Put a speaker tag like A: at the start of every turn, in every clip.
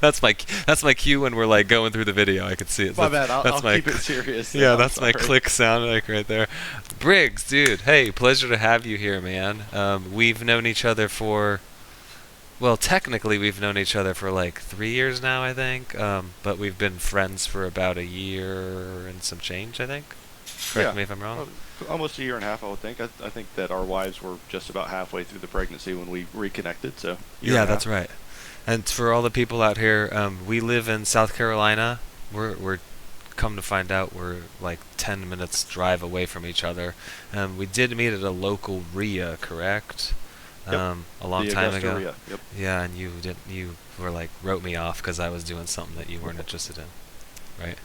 A: That's my cue when we're like going through the video. I could see it.
B: My
A: That's
B: bad.
A: that's
B: I'll
A: my
B: keep it serious
A: yeah,
B: now. I'm
A: that's my
B: sorry.
A: click sound like right there. Briggs, dude. Hey, pleasure to have you here, man. We've known each other for well, technically we've known each other for like 3 years now, I think. But we've been friends for about a year and some change, I think. Correct
B: Yeah,
A: me if I'm wrong.
B: uh, almost a year and a half, I would think. I think that our wives were just about halfway through the pregnancy when we reconnected, so year
A: Yeah,
B: and a
A: that's
B: half.
A: right. And for all the people out here, we live in South Carolina. We're come to find out we're like 10 minutes drive away from each other. We did meet at a local RIA, correct?
B: Yep,
A: A long
B: the
A: time
B: Augusta
A: ago.
B: Ria. Yep.
A: Yeah, and you were like wrote me off because I was doing something that you weren't interested in, right?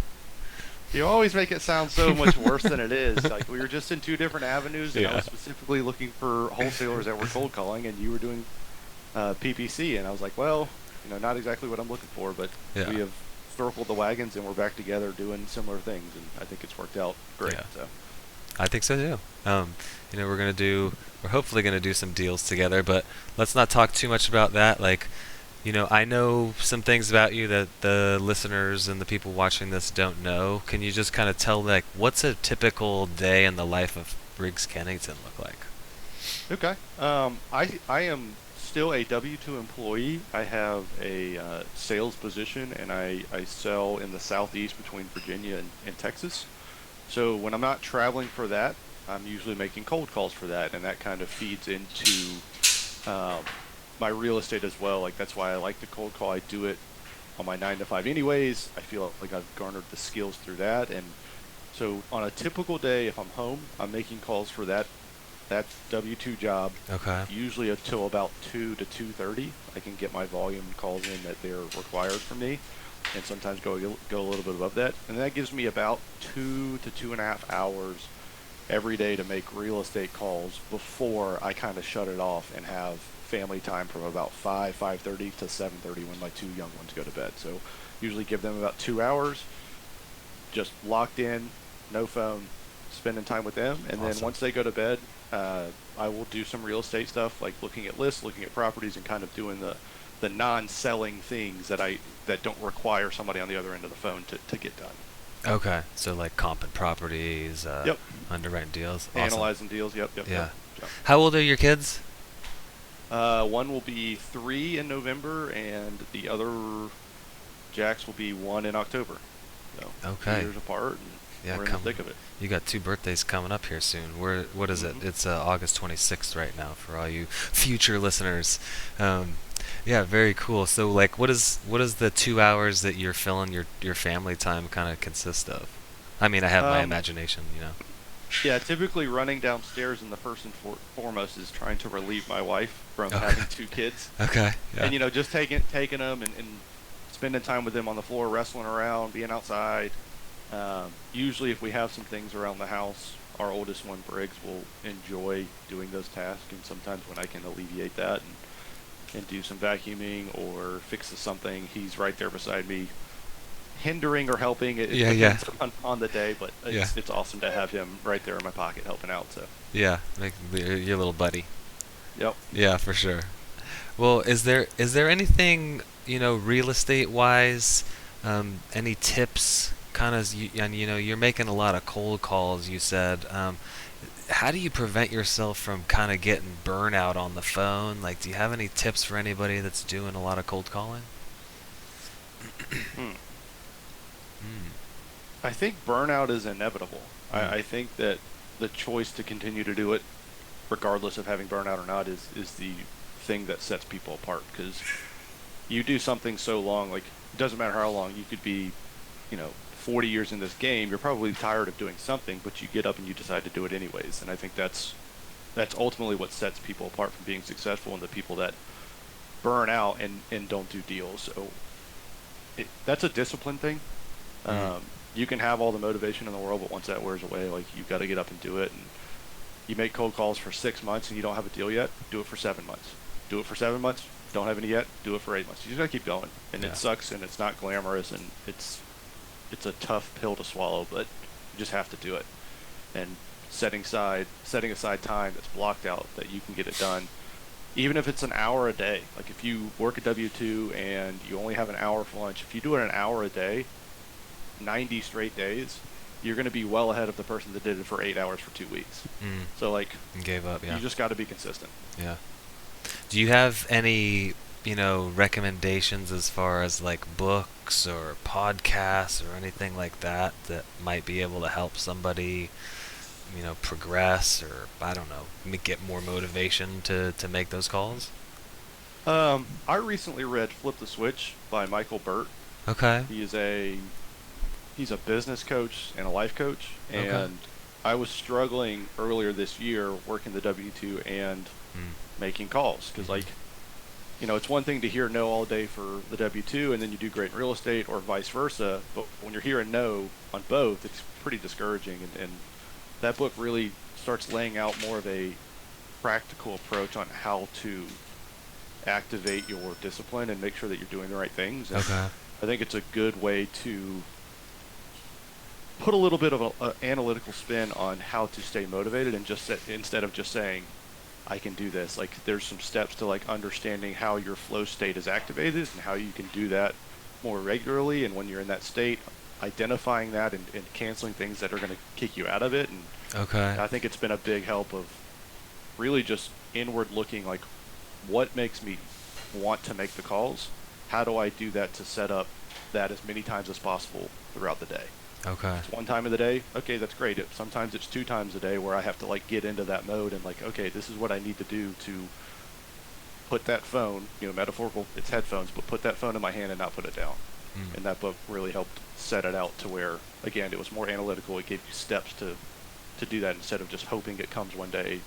B: You always make it sound so much worse than it is. Like we were just in two different avenues, and I
A: Yeah.
B: was specifically looking for wholesalers that were cold calling, and you were doing PPC, and I was like, well, not exactly what I'm looking for, but
A: Yeah.
B: we have circled the wagons, and we're back together doing similar things, and I think it's worked out great.
A: Yeah.
B: So
A: I think so too. We're hopefully gonna do some deals together, but let's not talk too much about that. Like, I know some things about you that the listeners and the people watching this don't know. Can you just kind of tell, like, what's a typical day in the life of Briggs Kennington look like?
B: okay, I am still a W-2 employee. I have a sales position, and I sell in the southeast between Virginia and Texas. So when I'm not traveling for that, I'm usually making cold calls for that, and that kind of feeds into um, my real estate as well. Like that's why I like the cold call. I do it on my 9 to 5 anyways. I feel like I've garnered the skills through that, and so on a typical day, if I'm home, I'm making calls for that W-2 job.
A: Okay.
B: Usually until about 2 to 2:30, I can get my volume calls in that they're required from me, and sometimes go a little bit above that, and that gives me about 2 to 2.5 hours every day to make real estate calls before I kind of shut it off and have family time from about 5:30 to 7:30 when my two young ones go to bed. So usually give them about 2 hours, just locked in, no phone, spending time with them, and then
A: Awesome.
B: once they go to bed, I will do some real estate stuff like looking at lists, looking at properties, and kind of doing the non-selling things that don't require somebody on the other end of the phone to get done.
A: Okay. So like comping properties,
B: Yep.
A: underwriting deals. Awesome.
B: Analyzing deals. Yep. Yep. Yep.
A: Yeah.
B: Yep.
A: How old are your kids?
B: One will be 3 in November, and the other Jacks will be 1 in October. So
A: Okay.
B: 2 years apart, and
A: Yeah,
B: we're in the
A: come.
B: thick of it.
A: You got two birthdays coming up here soon. What is it?
B: hmm
A: It's August 26th right now for all you future listeners. Um, yeah, very cool. So, like, what is the 2 hours that you're filling your family time kind of consist of? I mean, I have my
B: Um,
A: imagination.
B: yeah, typically running downstairs in the first and foremost is trying to relieve my wife from
A: Okay.
B: having 2 kids,
A: Okay. Yeah.
B: and just taking them and spending time with them on the floor, wrestling around, being outside. Usually, if we have some things around the house, our oldest one, Briggs, will enjoy doing those tasks, and sometimes when I can alleviate that and do some vacuuming or fix something, he's right there beside me, hindering or helping. It
A: Yeah. Yeah.
B: depends on the day, but
A: Yeah.
B: it's awesome to have him right there in my pocket helping out. So,
A: Yeah. Like your little buddy.
B: yep.
A: Yeah, for sure. Well, is there anything real estate wise, any tips? Kind of, and you're making a lot of cold calls. You said, how do you prevent yourself from kind of getting burnout on the phone? Like, do you have any tips for anybody that's doing a lot of cold calling?
B: Hmm.
A: Mm.
B: I think burnout is inevitable.
A: Mm.
B: I think that the choice to continue to do it, regardless of having burnout or not, is the thing that sets people apart. Because you do something so long, like it doesn't matter how long, you could be, 40 years in this game, you're probably tired of doing something, but you get up and you decide to do it anyways. And I think that's ultimately what sets people apart from being successful, and the people that burn out and don't do deals. So that's a discipline thing.
A: Mm.
B: You can have all the motivation in the world, but once that wears away, like you got to get up and do it. And you make cold calls for 6 months and you don't have a deal yet, do it for 7 months. Do it for 7 months, don't have any yet, do it for 8 months. You just got to keep going. And
A: Yeah.
B: it sucks, and it's not glamorous, and it's a tough pill to swallow, but you just have to do it. And setting aside time that's blocked out that you can get it done, even if it's an hour a day, like if you work a W-2 and you only have an hour for lunch, if you do it an hour a day, 90 straight days, you're going to be well ahead of the person that did it for 8 hours for 2 weeks.
A: Mm.
B: So like,
A: And gave up,
B: you
A: yeah.
B: just got to be consistent.
A: Yeah. Do you have any, recommendations as far as like books or podcasts or anything like that that might be able to help somebody, progress, or I don't know, get more motivation to make those calls?
B: I recently read Flip the Switch by Michael Burt.
A: Okay.
B: He is he's a business coach and a life coach,
A: Okay.
B: and I was struggling earlier this year working the W-2 and
A: Mm.
B: making calls because
A: Mhm.
B: like, it's one thing to hear no all day for the W-2 and then you do great in real estate or vice versa, but when you're hearing no on both, it's pretty discouraging, and that book really starts laying out more of a practical approach on how to activate your discipline and make sure that you're doing the right things. And
A: Okay.
B: I think it's a good way to put a little bit of a analytical spin on how to stay motivated, and instead of just saying I can do this, like there's some steps to like understanding how your flow state is activated and how you can do that more regularly, and when you're in that state, identifying that and canceling things that are going to kick you out of it. And
A: Okay.
B: I think it's been a big help of really just inward looking, like what makes me want to make the calls, how do I do that to set up that as many times as possible throughout the day.
A: Okay.
B: It's one time of the day, okay, that's great. Sometimes it's 2 times a day where I have to like get into that mode and like, okay, this is what I need to do to put that phone, metaphorical, it's headphones, but put that phone in my hand and not put it down.
A: Mm.
B: And that book really helped set it out to where, again, it was more analytical. It gave you steps to do that instead of just hoping it comes one day,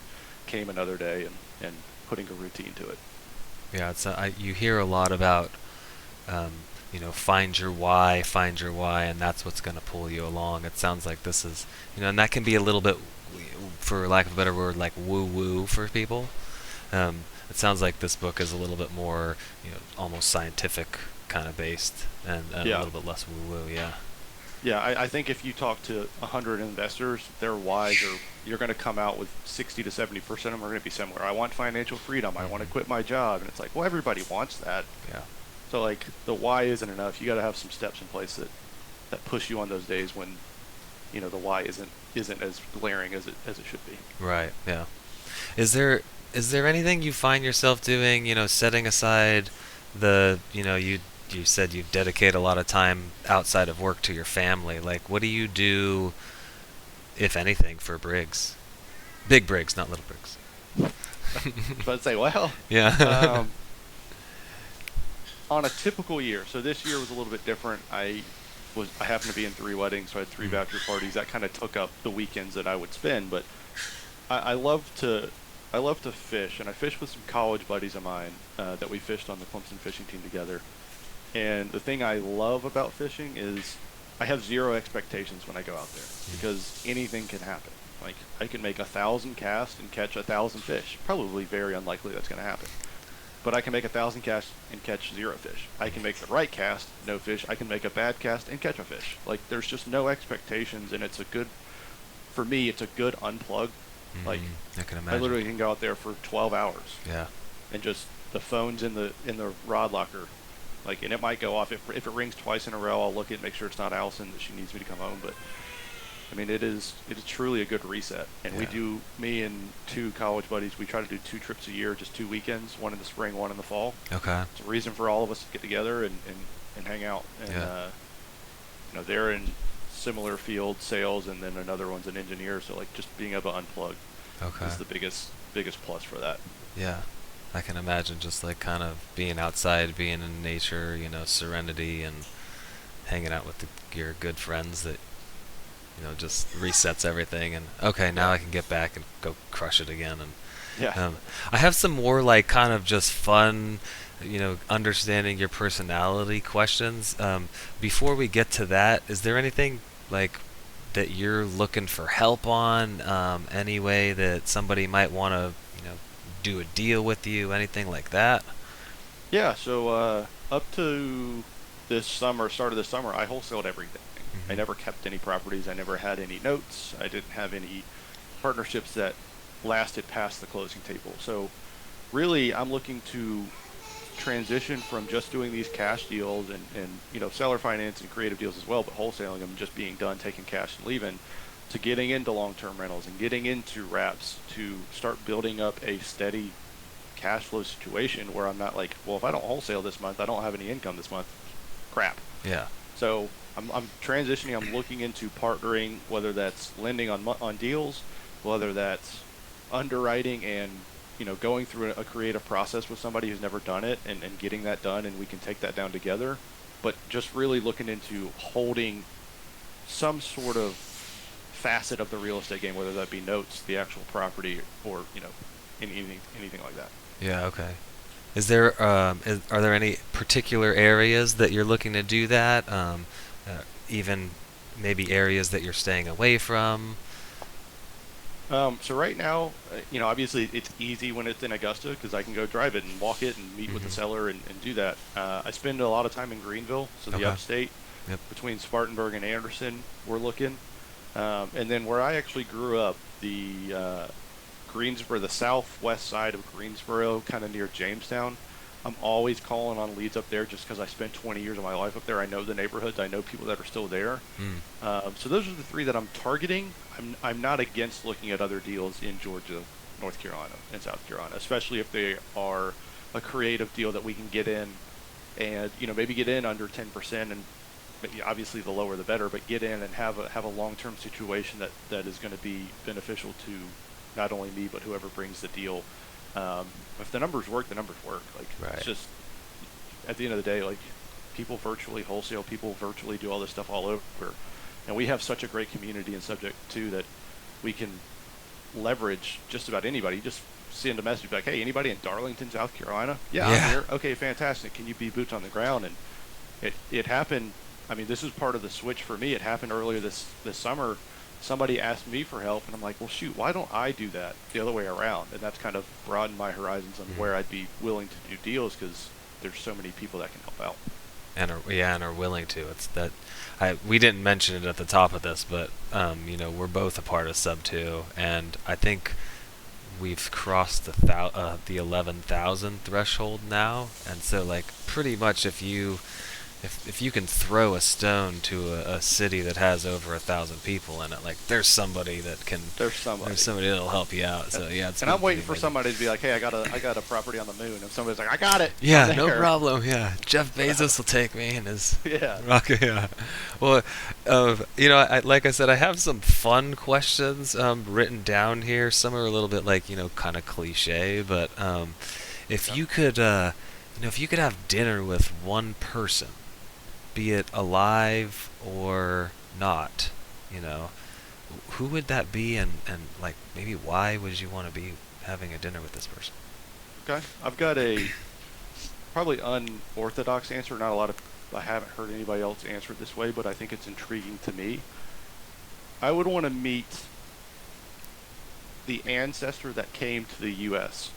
B: came another day, and putting a routine to it.
A: Yeah, you hear a lot about, um, find your why, and that's what's going to pull you along. It sounds like this is, and that can be a little bit, for lack of a better word, like woo-woo for people. It sounds like this book is a little bit more, almost scientific kind of based, and a
B: Yeah.
A: little bit less woo-woo. Yeah.
B: Yeah, I think if you talk to 100 investors, their whys are, you're going to come out with 60 to 70% of them are going to be similar. I want financial freedom. I want to
A: Hmm.
B: quit my job. And it's like, well, everybody wants that.
A: Yeah.
B: So like the why isn't enough. You got to have some steps in place that push you on those days when, the why isn't as glaring as it should be.
A: Right. Yeah. Is there is there anything you find yourself doing, setting aside you said you dedicate a lot of time outside of work to your family. Like, what do you do, if anything, for Briggs? Big Briggs, not little Briggs.
B: But I'd say, well,
A: Yeah.
B: um, on a typical year, so this year was a little bit different. I happened to be in 3 weddings, so I had three
A: Mm.
B: bachelor parties. That kind of took up the weekends that I would spend. But I love to fish, and I fish with some college buddies of mine that we fished on the Clemson fishing team together. And the thing I love about fishing is I have zero expectations when I go out there
A: Mm.
B: because anything can happen. Like I can make 1,000 casts and catch 1,000 fish. Probably very unlikely that's going to happen. But I can make 1,000 casts and catch zero fish. I can make the right cast, no fish. I can make a bad cast and catch a fish. Like there's just no expectations, and for me, it's a good unplug. Like
A: I can
B: I
A: imagine.
B: literally can go out there for 12 hours
A: Yeah.
B: and just the phone's in the rod locker, like, and it might go off if it rings twice in a row. I'll look at it, make sure it's not Allison that she needs me to come home. But I mean, it is truly a good reset. And
A: Yeah.
B: me and two college buddies, we try to do 2 trips a year, just 2 weekends, one in the spring, one in the fall.
A: Okay.
B: It's a reason for all of us to get together and hang out. And
A: Yeah.
B: they're in similar field sales, and then another one's an engineer. So like just being able to unplug
A: Okay.
B: is the biggest plus for that.
A: Yeah. I can imagine just like kind of being outside, being in nature, serenity, and hanging out with your good friends that just resets everything. And okay, now
B: Yeah.
A: I can get back and go crush it again. And
B: Yeah.
A: I have some more like kind of just fun, understanding your personality questions. Before we get to that, is there anything like that you're looking for help on? Any way that somebody might want to, do a deal with you? Anything like that?
B: Yeah, so up to start of this summer, I wholesaled everything. I
A: Hmm.
B: never kept any properties. I never had any notes. I didn't have any partnerships that lasted past the closing table. So really I'm looking to transition from just doing these cash deals and seller finance and creative deals as well, but wholesaling them just being done, taking cash and leaving, to getting into long-term rentals and getting into wraps to start building up a steady cash flow situation where I'm not like, well, if I don't wholesale this month, I don't have any income this month. Crap.
A: Yeah.
B: So I'm transitioning. I'm looking into partnering, whether that's lending on deals, whether that's underwriting and going through a creative process with somebody who's never done it and getting that done, and we can take that down together. But just really looking into holding some sort of facet of the real estate game, whether that be notes, the actual property, or anything like that.
A: Yeah. Okay. Are there any particular areas that you're looking to do that? Even maybe areas that you're staying away from?
B: So right now, obviously it's easy when it's in Augusta because I can go drive it and walk it and meet with the seller and do that. I spend a lot of time in Greenville, so the
A: Okay.
B: upstate,
A: Yep.
B: between Spartanburg and Anderson, we're looking. And then where I actually grew up, the Greensboro, the southwest side of Greensboro, kind of near Jamestown. I'm always calling on leads up there just because I spent 20 years of my life up there. I know the neighborhoods. I know people that are still there.
A: Mm.
B: So those are the three that I'm targeting. I'm not against looking at other deals in Georgia, North Carolina, and South Carolina, especially if they are a creative deal that we can get in and maybe get in under 10%, and obviously the lower the better, but get in and have a long-term situation that is going to be beneficial to not only me but whoever brings the deal. If the numbers work, the numbers work. Like,
A: Right.
B: it's just at the end of the day, like, people virtually wholesale, people virtually do all this stuff all over, and we have such a great community and subject too that we can leverage just about anybody. Just send a message like, hey, anybody in Darlington, South Carolina? Yeah,
A: Yeah.
B: I'm here. Okay, fantastic. Can you be boots on the ground? And it happened. I mean, this is part of the switch for me. It happened earlier this summer. Somebody asked me for help, and I'm like, well, shoot, why don't I do that the other way around? And that's kind of broadened my horizons on where I'd be willing to do deals because there's so many people that can help out.
A: And are willing to. It's that we didn't mention it at the top of this, but we're both a part of Sub 2, and I think we've crossed the 11,000 threshold now, and so like pretty much if you can throw a stone to a city that has over 1,000 people in it, like there's somebody
B: There's somebody.
A: that'll help you out. So yeah, it's
B: And I'm
A: been
B: waiting
A: pretty
B: for
A: amazing.
B: somebody to be like, hey, I got a property on the moon, and somebody's like, I got it.
A: Yeah,
B: I'm
A: no
B: there.
A: problem. Yeah, Jeff Bezos will take me and his
B: Yeah.
A: rocket. Yeah. Well, like I said, I have some fun questions written down here. Some are a little bit like kind of cliche, but if you could, if you could have dinner with one person, be it alive or not, who would that be, and like maybe why would you want to be having a dinner with this person?
B: Okay. I've got a probably unorthodox answer. I haven't heard anybody else answer it this way, but I think it's intriguing to me. I would want to meet the ancestor that came to the U.S.,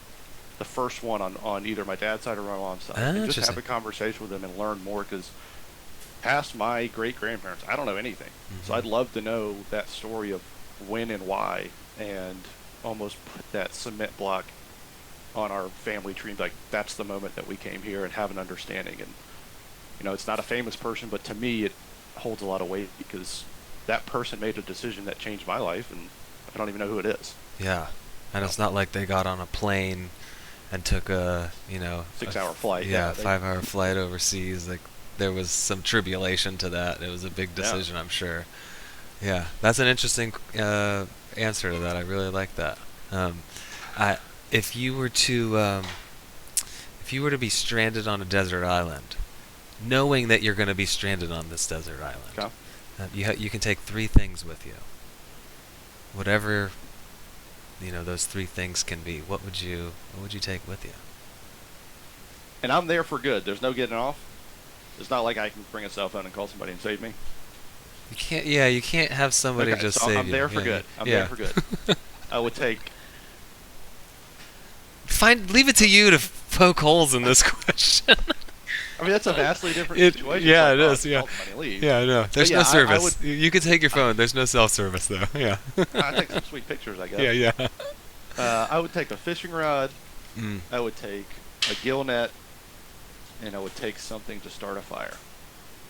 B: the first one on either my dad's side or my mom's side, and just have
A: Interesting.
B: a conversation with them and learn more, because past my great-grandparents, I don't know anything. So I'd love to know that story of when and why, and almost put that cement block on our family tree, like that's the moment that we came here, and have an understanding. And it's not a famous person, but to me it holds a lot of weight because that person made a decision that changed my life, and I don't even know who it is.
A: Yeah, and it's not like they got on a plane and took a
B: 6-hour flight.
A: Yeah,
B: they-
A: 5-hour flight overseas. Like there was some tribulation to that. It was a big decision, I'm sure. Yeah, that's an interesting answer to that. I really like that. If you were to be stranded on a desert island, knowing that you're going to be stranded on this desert island,
B: Okay.
A: you can take 3 things with you. Whatever those 3 things can be. What would you take with you?
B: And I'm there for good. There's no getting off. It's not like I can bring a cell phone and call somebody and save me.
A: You can't. Yeah, you can't have somebody
B: Okay,
A: just
B: so
A: save
B: I'm
A: you.
B: there for
A: Yeah,
B: good. I'm
A: yeah.
B: there for good. I would take.
A: Leave it to you to poke holes in this question.
B: I mean, that's a vastly different
A: It-
B: situation.
A: yeah,
B: It's
A: it
B: like,
A: is, yeah.
B: call somebody and leave.
A: Yeah, I know. There's
B: yeah,
A: no
B: I
A: service.
B: would-
A: You could take your phone. There's no self-service though. Yeah.
B: I take some sweet pictures, I guess.
A: yeah, yeah.
B: I would take a fishing rod,
A: Mm.
B: I would take a gill net, and I would take something to start a fire.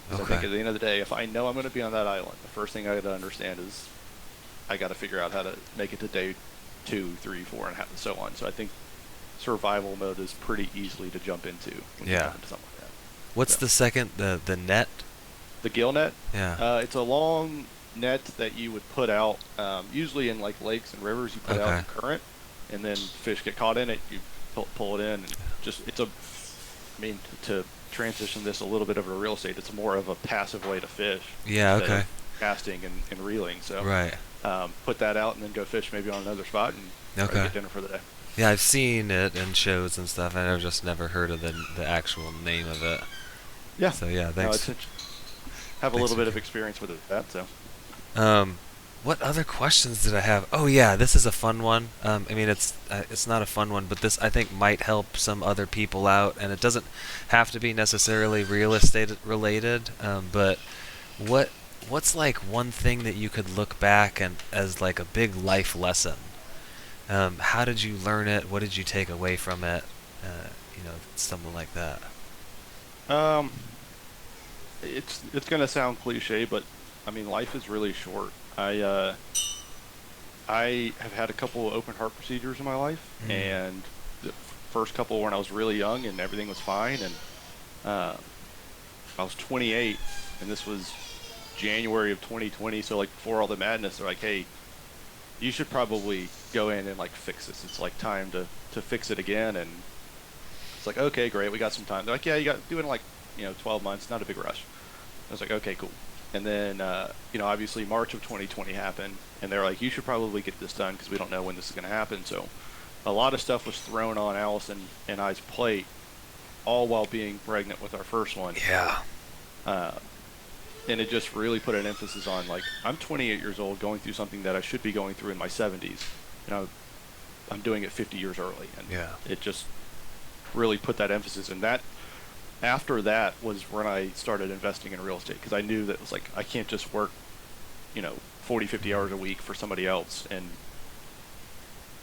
B: Because I think
A: Okay.
B: at the end of the day, if I know I'm going to be on that island, the first thing I got to understand is I got to figure out how to make it to day 2, 3, 4, and so on. So I think survival mode is pretty easily to jump into when you
A: Yeah.
B: jump into something like
A: What's
B: that. So
A: the second? The net?
B: the gill net,
A: Yeah.
B: it's a long net that you would put out, usually in like lakes and rivers. You put out
A: Okay.
B: in current, and then fish get caught in it. You pull it in, and just it's a. I mean, to transition this a little bit over to real estate, it's more of a passive way to fish
A: Yeah.
B: instead
A: Okay.
B: of casting and reeling. So
A: Right.
B: put that out and then go fish maybe on another spot and try to
A: Okay.
B: get dinner for the day.
A: Yeah, I've seen it in shows and stuff. I've just never heard of the actual name of it.
B: Yeah,
A: So yeah,
B: no,
A: thanks.
B: have a
A: Thanks
B: little
A: for
B: bit of experience with that. So
A: Um, what other questions did I have? Oh yeah, this is a fun one. I mean, it's not a fun one, but this I think might help some other people out, and it doesn't have to be necessarily real estate related. But what what's like one thing that you could look back and as like a big life lesson? How did you learn it? What did you take away from it? Something like that.
B: um, it's gonna sound cliche, but I mean life is really short. I have had a couple of open heart procedures in my life,
A: Mm.
B: and the first couple when I was really young and everything was fine, and uh, I was 28, and this was January of 2020. So like before all the madness, they're like, "Hey, you should probably go in and like fix this. It's like time to fix it again." And it's like, "Okay, great, we got some time." They're like, "Yeah, you got to do it in like 12 months, not a big rush." I was like, "Okay, cool." And then obviously March of 2020 happened, and they're like, "You should probably get this done because we don't know when this is going to happen." So a lot of stuff was thrown on Allison and I's plate, all while being pregnant with our first one.
A: Yeah.
B: Uh, and it just really put an emphasis on like I'm 28 years old going through something that I should be going through in my 70s. I'm doing it 50 years early, and
A: Yeah.
B: it just really put that emphasis. And that after that was when I started investing in real estate because I knew that it was like I can't just work 40, 50 hours a week for somebody else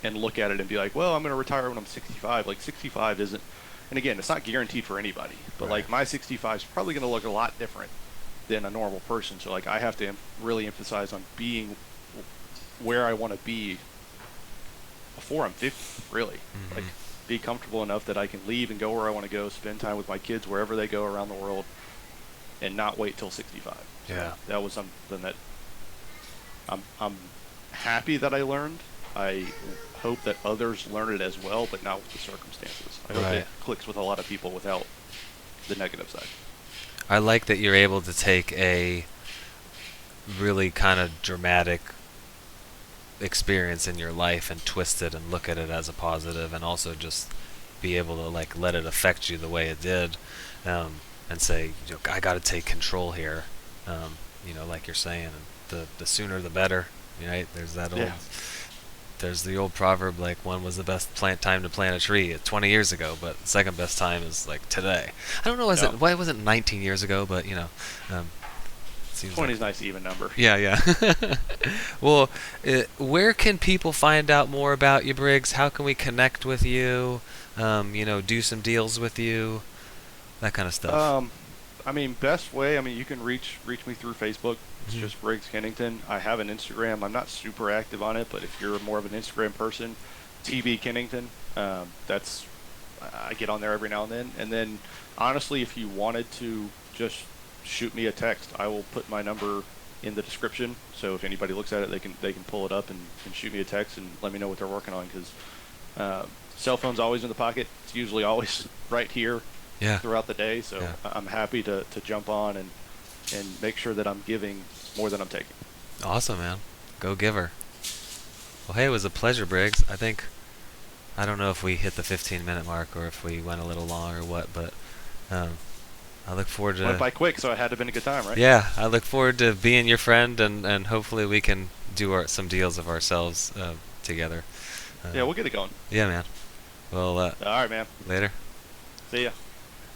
B: and look at it and be like, well, I'm going to retire when I'm 65. Like 65 isn't, and again, it's not guaranteed for anybody, but
A: Right.
B: like my 65 is probably going to look a lot different than a normal person. So like I have to really emphasize on being where I want to be before I'm 50, really. Like
A: Hmm.
B: be comfortable enough that I can leave and go where I want to go, spend time with my kids wherever they go around the world, and not wait till 65. So
A: Yeah.
B: that was something that I'm happy that I learned. I hope that others learn it as well, but not with the circumstances. I hope it
A: Right.
B: clicks with a lot of people without the negative side.
A: I like that you're able to take a really kind of dramatic experience in your life and twist it and look at it as a positive, and also just be able to like let it affect you the way it did, and say, I got to take control here. Like you're saying, and the sooner the better. Right?
B: Yeah.
A: There's the old proverb, like, one was the best time to plant a tree 20 years ago, but the second best time is like today. I don't know,
B: Yeah.
A: why was it 19 years ago, but um, it seems
B: 20
A: like.
B: is a nice even number.
A: Yeah, yeah. Well, where can people find out more about you, Briggs? How can we connect with you? Do some deals with you, that kind of stuff.
B: Um, I mean, best way. I mean, you can reach me through Facebook. It's
A: Hmm.
B: just Briggs Kennington. I have an Instagram. I'm not super active on it, but if you're more of an Instagram person, TB Kennington. That's I get on there every now and then. And then, honestly, if you wanted to just shoot me a text, I will put my number in the description. So if anybody looks at it, they can pull it up and shoot me a text and let me know what they're working on because cell phone's always in the pocket. It's usually always right here
A: Yeah,
B: throughout the day. So
A: yeah.
B: I'm happy to jump on and make sure that I'm giving more than I'm taking.
A: Awesome, man. Go giver. Well, hey, it was a pleasure, Briggs. I don't know if we hit the 15-minute mark or if we went a little long or what, but um, I look forward
B: Went
A: to.
B: by quick, so it had to have been a good time, right?
A: Yeah, I look forward to being your friend, and hopefully we can do some deals of ourselves together.
B: Yeah, we'll get it going.
A: Yeah, man. Well,
B: All right, man.
A: later.
B: See ya.